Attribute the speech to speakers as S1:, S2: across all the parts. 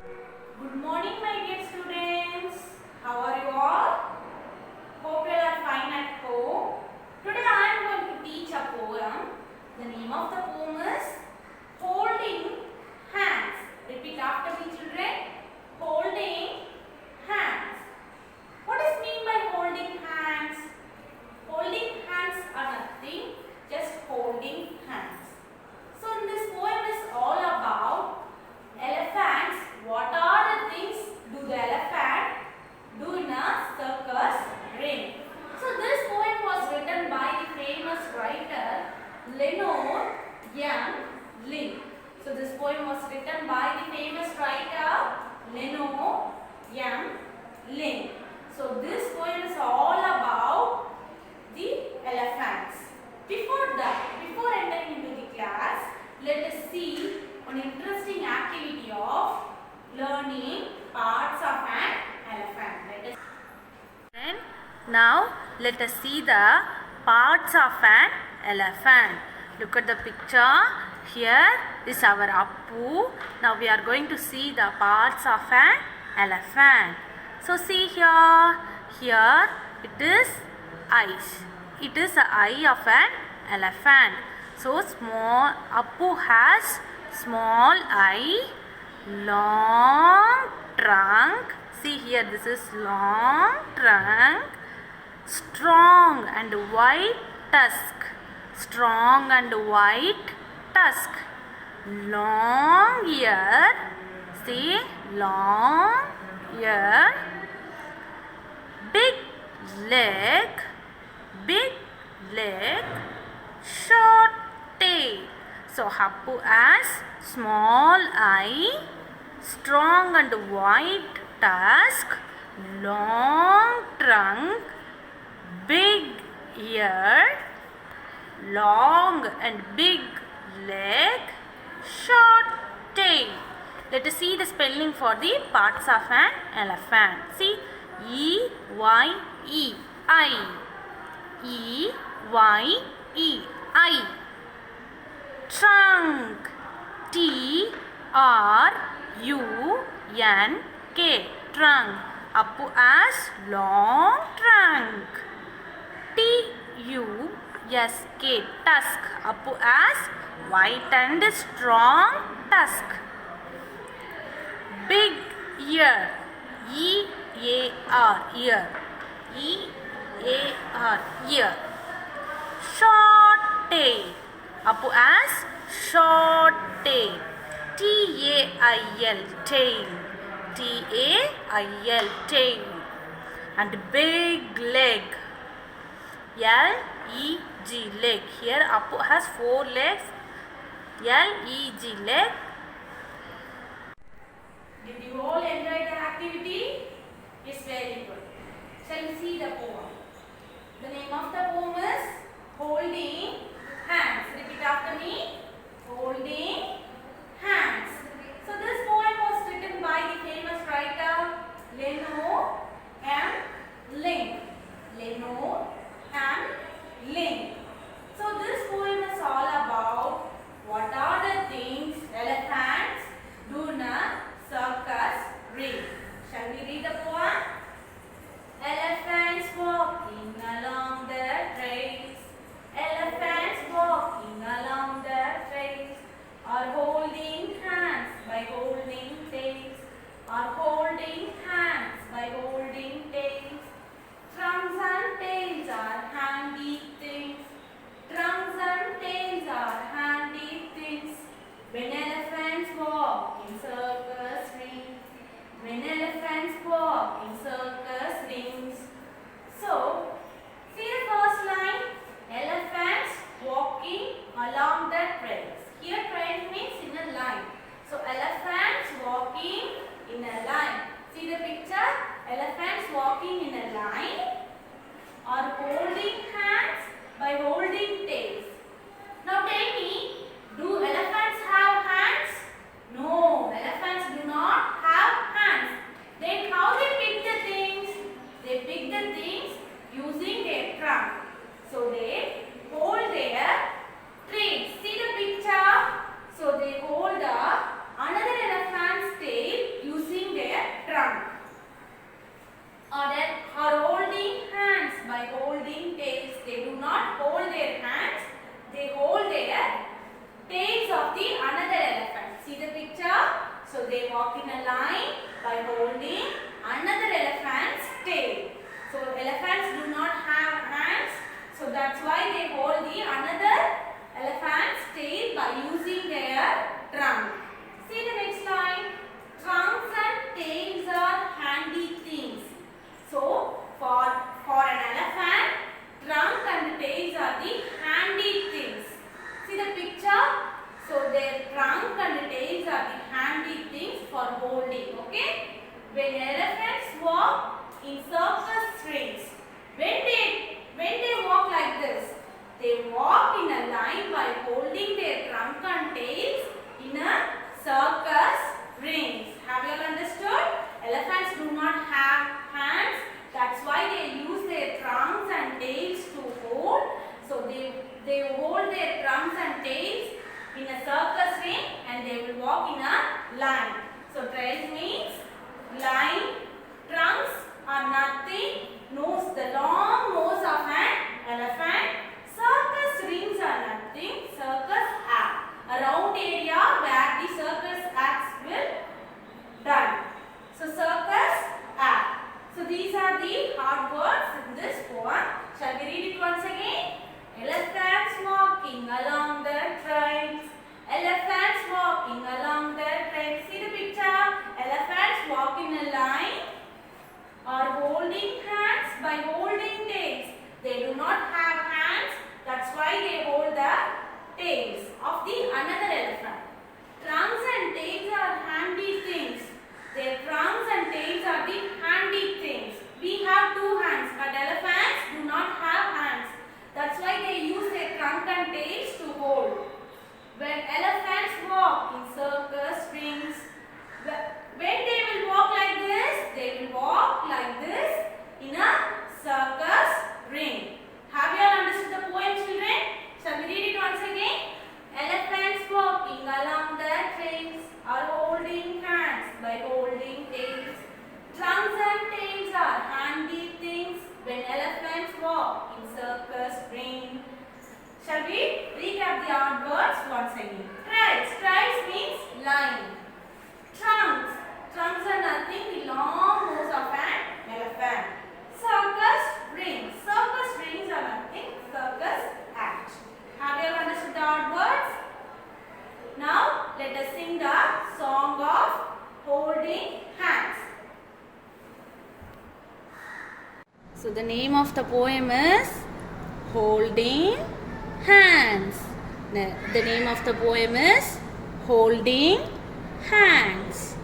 S1: Good morning, my dear students. How are you all? Hope you are fine at home. Today I am going to teach a poem. The name of the poem is Holding Hands. Repeat after me, children. Holding hands. What is mean by holding hands? Holding hands are nothing, just holding hands. So in this poem is all about elephants. What are the things do the elephant do in a circus ring? So this poem was written by the famous writer Leonard M. Link. So this poem was written by the famous writer Leonard M. Link. So this poem is all about the elephants. Before entering into the class, let us see an interesting activity of learning parts of an elephant.
S2: Now let us see the parts of an elephant. Look at the picture. Here is our Appu. Now we are going to see the parts of an elephant. So see here. Here it is eyes. It is the eye of an elephant. So small Appu has small eye, long trunk. See here, this is long trunk, strong and white tusk. Strong and white tusk. Long ear. See, long ear. Big leg. Big leg. Short tail. So Appu has small eye, strong and white tusk, long trunk, big ear, long and big leg, short tail. Let us see the spelling for the parts of an elephant. See, E-Y-E, eye. E-Y-E, eye. Trunk. T-R-U-N-K, trunk. Appu has long trunk. T-U-S-K, tusk. Appu has white and strong tusk. Big ear. E-A-R, ear. E-A-R, ear. Short tail. Appu has short tail. T-A-I-L, tail. T-A-I-L, tail. And big leg. L-E-G, leg. Here Appu has 4 legs. L-E-G, leg.
S1: Did you all enjoy the activity? It's very good. Shall we see the poem? The name of the poem is Holding Hands. Repeat after me. Holding hands. So this poem was written by the famous writer Leonard M. Link. Leonard M. Link. So this poem is all about what are the things elephants do in a circus ring. Shall we read the poem? Elephants walking along the trails. Elephants walking along the trails are holding hands by holding tails. Are holding hands by holding tails. Trunks and tails are handy things. Trunks and tails are handy things. When elephants walk in circus rings. When elephants walk in circus rings. So, see the first line. Elephants walking along the trails. Here trail means in a line. So elephants walking in a line. See the picture? Elephants walking in a line are holding hands by holding tails. Now tell me, do elephants have hands? No, elephants do not have hands. Then how they pick the things? They pick the things using their trunk. So they hold their trails. See the picture? So they hold another elephant's tail by holding another elephant's tail. So elephants do not have hands, so that's why they hold the another elephant's tail by using their trunk. See the next line. Trunks and tails are handy things. So for an elephant, trunk and tails are the handy things. See the picture? So their trunk and tails are the handy things for holding. Okay? When elephants walk in circus rings, when they walk like this, they walk in a line by holding their trunk and tails in a circus rings. Have you all understood? Elephants do not have hands. That's why they use their trunks and tails to hold. So they hold their trunks and tails in a circus ring and they will walk in a line. So trails means line. Trunks are nothing. Nose, the long nose of an elephant. Circus rings are nothing. Circus act, a round area where the circus acts will done. So circus act. So these are the hard words in this poem. Shall we read it once again? Elephants walking along the trails. Elephants walking along the trails. See the picture? Elephants walk in a line or holding hands by holding tails. They do not have hands. That's why they hold the tails of the another elephant. Trunks and tails are handy things. Their trunks and tails are the handy things. We have two hands, but elephants do not have hands. That's why they use their trunk and tails to hold. When elephants walk in circus rings, when they will walk like this, they will walk like this in a circus ring. Have you all understood the poem, children? Shall we read it once again? Elephants walking along the trails are holding hands by holding tails. Trunks and tails are handy things when elephants walk in circus ring. Shall we recap the odd words once again? Trails. Trails means line. Trunks. Trunks are nothing, the long nose of an elephant. Circus rings. Circus rings are nothing, circus act. Have you all understood the odd words? Now let us sing the song of holding hands. So the name of the poem is Holding Hands. The name of the poem is Holding Hands.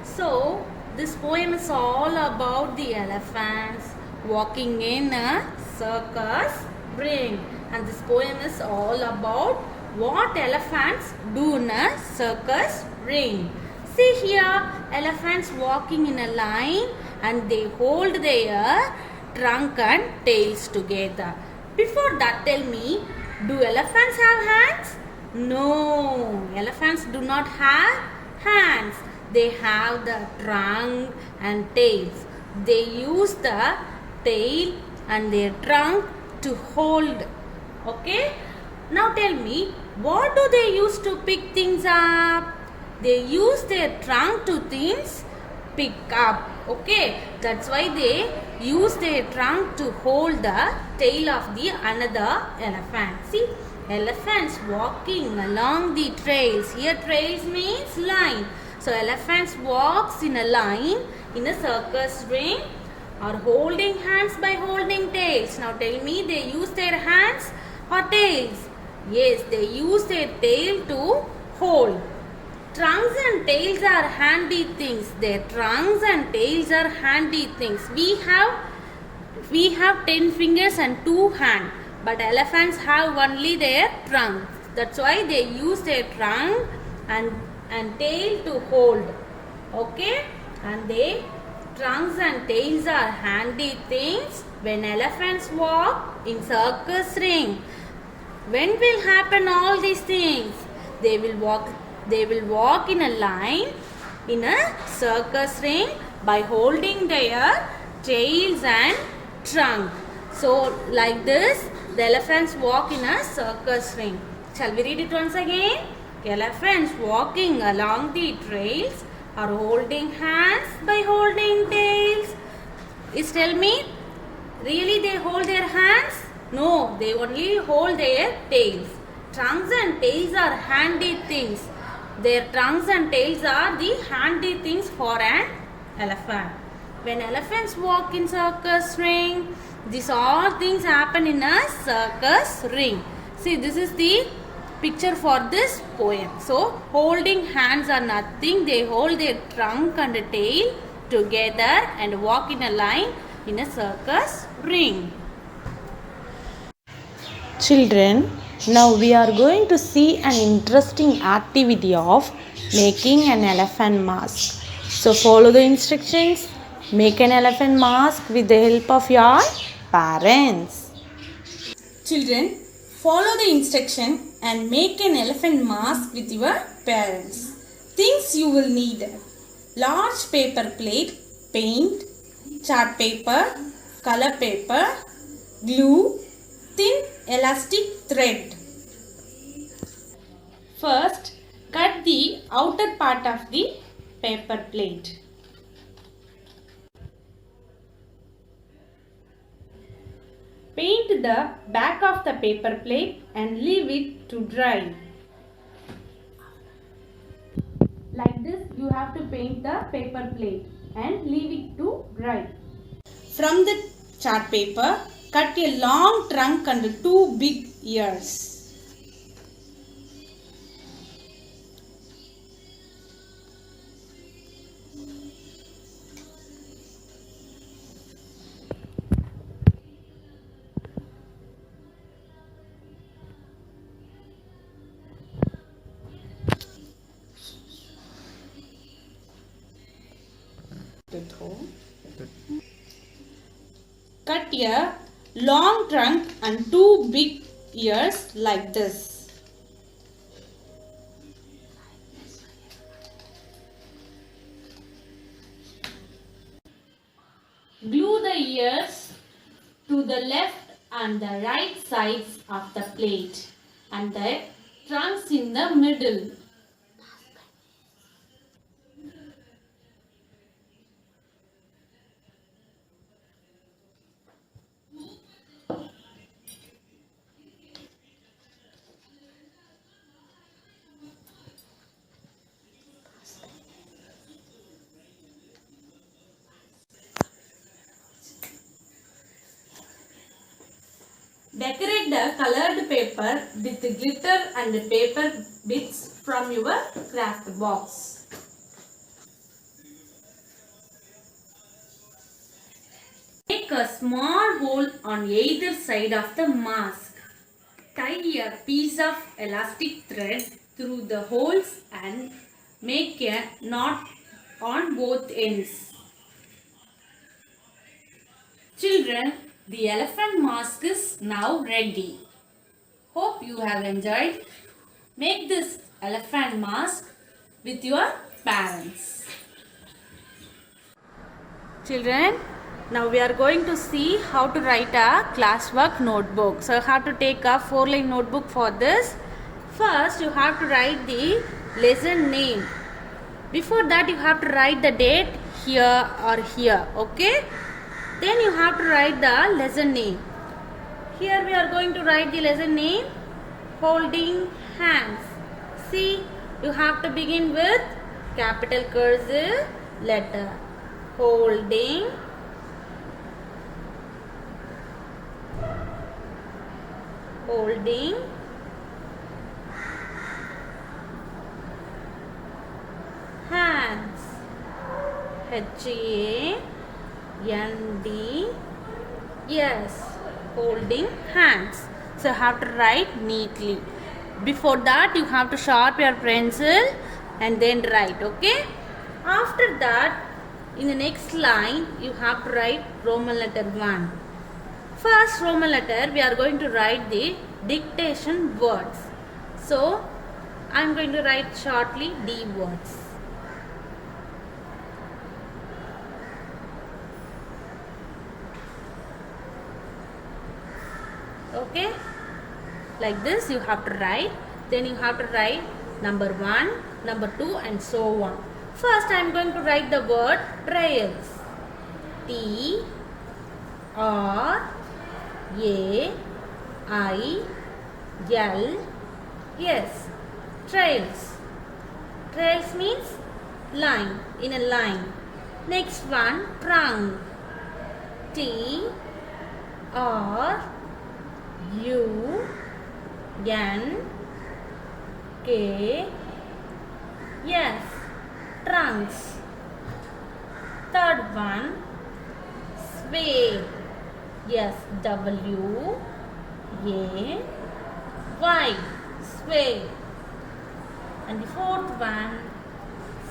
S1: So this poem is all about the elephants walking in a circus ring, and this poem is all about what elephants do in a circus ring. See here, elephants walking in a line and they hold their trunk and tails together. Before that, tell me, do elephants have hands? No, elephants do not have hands. They have the trunk and tails. They use the tail and their trunk to hold. Okay? Now tell me, what do they use to pick things up? They use their trunk to things pick up. Okay? That's why they use their trunk to hold the tail of the another elephant. See? Elephants walking along the trails. Here trails means line. So elephants walks in a line in a circus ring or holding hands by holding tails. Now tell me, they use their hands or tails? Yes, they use their tail to hold. Trunks and tails are handy things. Their trunks and tails are handy things. We have 10 fingers and 2 hands, but elephants have only their trunk. That's why they use their trunk and tail to hold. Okay? And they trunks and tails are handy things when elephants walk in circus ring. When will happen all these things? They will walk in a line in a circus ring by holding their tails and trunk. So like this, the elephants walk in a circus ring. Shall we read it once again? Elephants walking along the trails
S2: are holding hands by holding tails. Is tell me, really they hold their hands? No, they only hold their tails. Trunks and tails are handy things. Their trunks and tails are the handy things for an elephant. When elephants walk in circus ring, these all things happen in a circus ring. See, this is the picture for this poem. So, holding hands are nothing. They hold their trunk and tail together and walk in a line in a circus ring.
S3: Children, now we are going to see an interesting activity of making an elephant mask. So follow the instructions. Make an elephant mask with the help of your parents.
S2: Children, follow the instruction and make an elephant mask with your parents. Things you will need: large paper plate, paint, chart paper, color paper, glue, thin elastic thread. First, cut the outer part of the paper plate. Paint the back of the paper plate and leave it to dry. Like this, you have to paint the paper plate and leave it to dry. From the chart paper, cut a long trunk and 2 big ears. Cut a long trunk and 2 big ears like this. Glue the ears to the left and the right sides of the plate and the trunks in the middle. Decorate the colored paper with glitter and paper bits from your craft box. Make a small hole on either side of the mask. Tie a piece of elastic thread through the holes and make a knot on both ends. Children, the elephant mask is now ready. Hope you have enjoyed. Make this elephant mask with your parents. Children, now we are going to see how to write a classwork notebook. So you have to take a 4-line notebook for this. First, you have to write the lesson name. Before that, you have to write the date here or here. Okay? Then you have to write the lesson name. Here we are going to write the lesson name, holding hands. See, you have to begin with capital cursive letter. Holding hands. H-A-N-D-S. Holding hands. So you have to write neatly. Before that, you have to sharpen your pencil and then write. Okay? After that, in the next line, you have to write Roman letter 1. First Roman letter, we are going to write the dictation words. So, I am going to write shortly D words. Okay? Like this you have to write. Then you have to write number 1, number 2 and so on. First I am going to write the word trials. T R A I L S. Trails. Trails means line, in a line. Next one, trunk. T R U N K S. Trunks. Third one, sway. S W A Y. Sway. And the fourth one,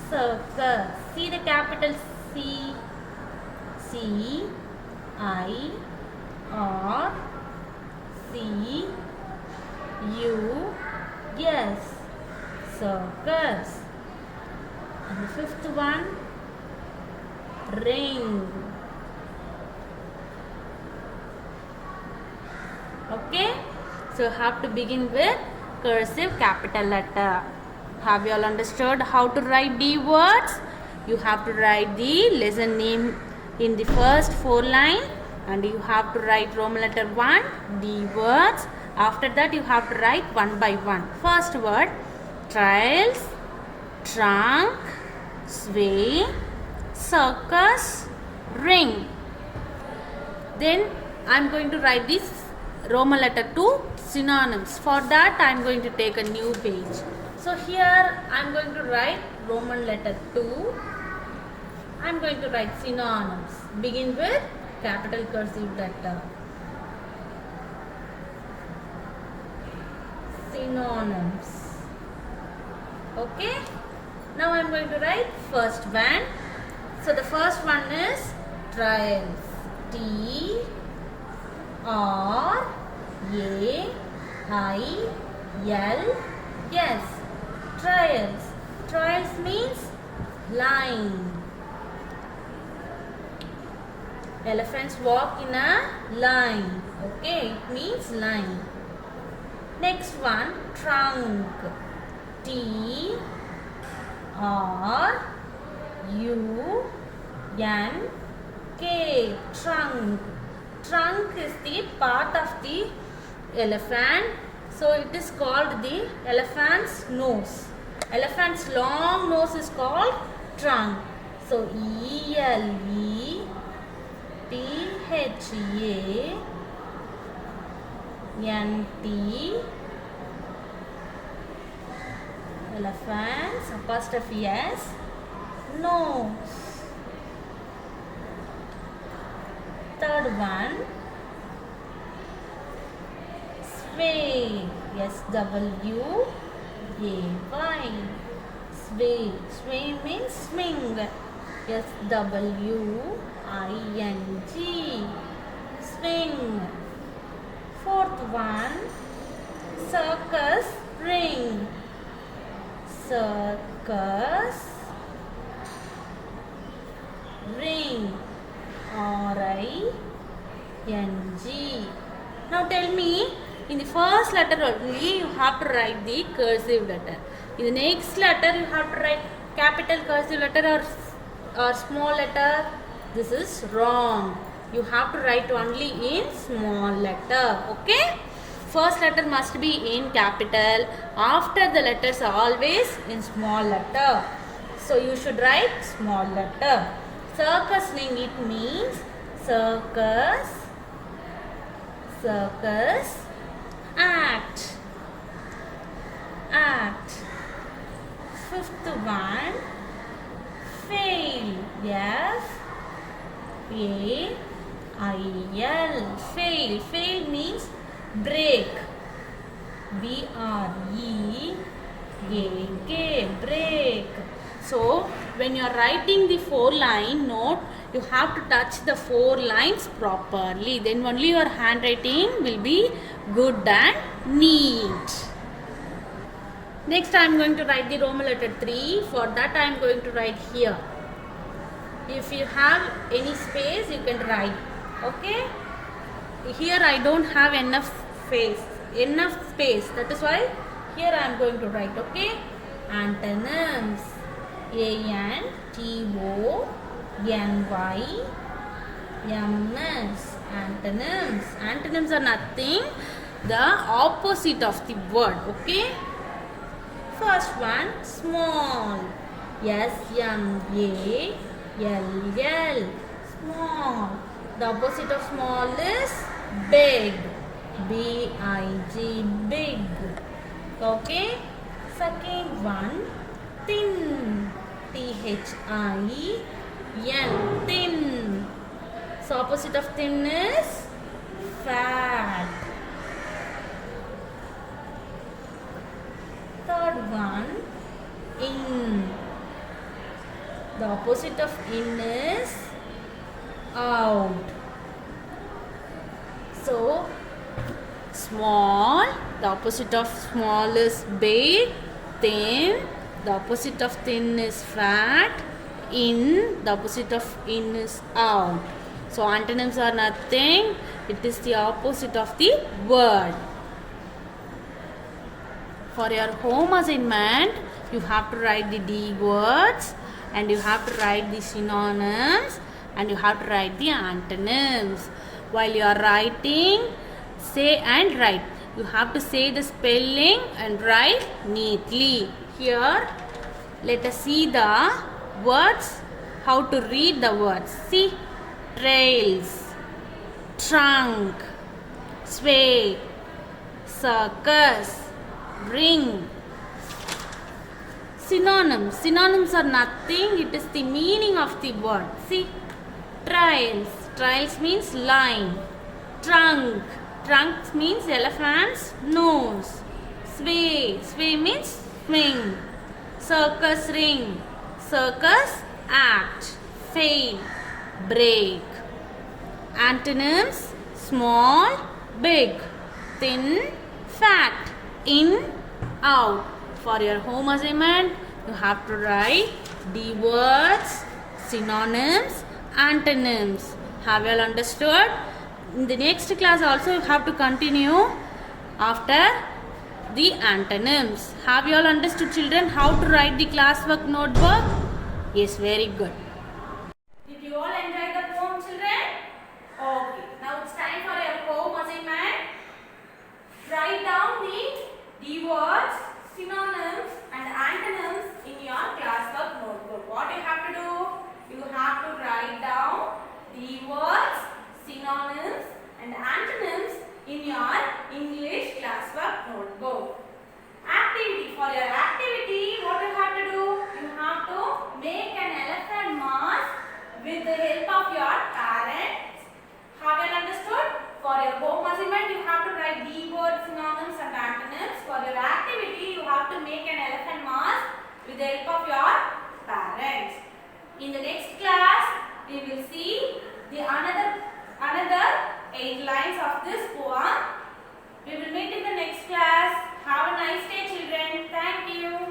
S2: circus. See the capital C. C I R C U S. Circus. And the fifth one, ring. Okay, so you have to begin with cursive capital letter. Have you all understood how to write the words? You have to write the lesson name in the first 4 lines, and you have to write Roman letter 1, the words. After that you have to write one by one. First word, trials, trunk, sway, circus, ring. Then I am going to write this Roman letter 2 synonyms. For that I am going to take a new page. So here I am going to write Roman letter 2. I am going to write synonyms. Begin with capital cursive letter. Synonyms. Okay. Now I am going to write first one. So the first one is trials. T R A I L S. Trials. Trials means line. Elephants walk in a line. Okay, it means line. Next one, trunk. T R U N K. Trunk. Trunk is the part of the elephant. So it is called the elephant's nose. Elephant's long nose is called trunk. So E-L-E T-H-A-N-T, elephants, apostrophe S, nose. Third one, sway. S-W-A-Y. Sway. Sway means swing. S-W-I-N-G. Swing. Fourth one, circus, ring. Circus, ring. R-I-N-G. Now tell me, in the first letter only you have to write the cursive letter. In the next letter you have to write capital cursive letter or small letter. This is wrong. You have to write only in small letter. Okay? First letter must be in capital. After the letters are always in small letter. So you should write small letter. Circus ring, it means circus, circus, act, act. Fifth one, fail. F-A-I-L. Fail. Fail means break. B-R-E-A-K. Break. So when you are writing the 4-line note, you have to touch the 4 lines properly. Then only your handwriting will be good and neat. Next I am going to write the Roman letter 3. For that I am going to write here. If you have any space, you can write. Okay? Here I don't have enough space. That is why here I am going to write. Okay? Antonyms. A-N-T-O-N-Y-M-S. Antonyms. Antonyms are nothing, the opposite of the word. Okay. First one, small. S-M-A-L-L. Small. The opposite of small is big. B-I-G. Big. Okay. Second one, thin. T-H-I-N. Thin. So opposite of thin is fat. Third one, in. The opposite of in is out. So small, the opposite of small is big. Thin, the opposite of thin is fat. In, the opposite of in is out. So antonyms are nothing, it is the opposite of the word. For your home assignment, you have to write the D words, and you have to write the synonyms, and you have to write the antonyms. While you are writing, say and write. You have to say the spelling and write neatly. Here, let us see the words, how to read the words. See, trails, trunk, sway, circus, ring. Synonyms. Synonyms are nothing, it is the meaning of the word. See, trails. Trails means line. Trunk. Trunk means elephant's nose. Sway. Sway means swing. Circus ring. Circus act. Fade. Break. Antonyms: small, big, thin, fat, in, out. For your home assignment, you have to write the words, synonyms, antonyms. Have you all understood? In the next class also you have to continue after the antonyms. Have you all understood, children, how to write the classwork notebook? Yes, very good.
S1: Did you all enjoy the poem, children? Okay. Now it's time for your home assignment. Write down the words, synonyms and antonyms in your classwork notebook. What you have to do? You have to write down the words, synonyms and antonyms in your English classwork notebook. Activity. For your activity, what you have to do? You have to make an elephant mask with the help of your parents. Have you understood? For your home assignment, you have to write the words, synonyms and antonyms. For your activity, you have to make an elephant mask with the help of your parents. In the next class, we will see the another 8 lines of this poem. We will meet in the next class. Have a nice day, children. Thank you.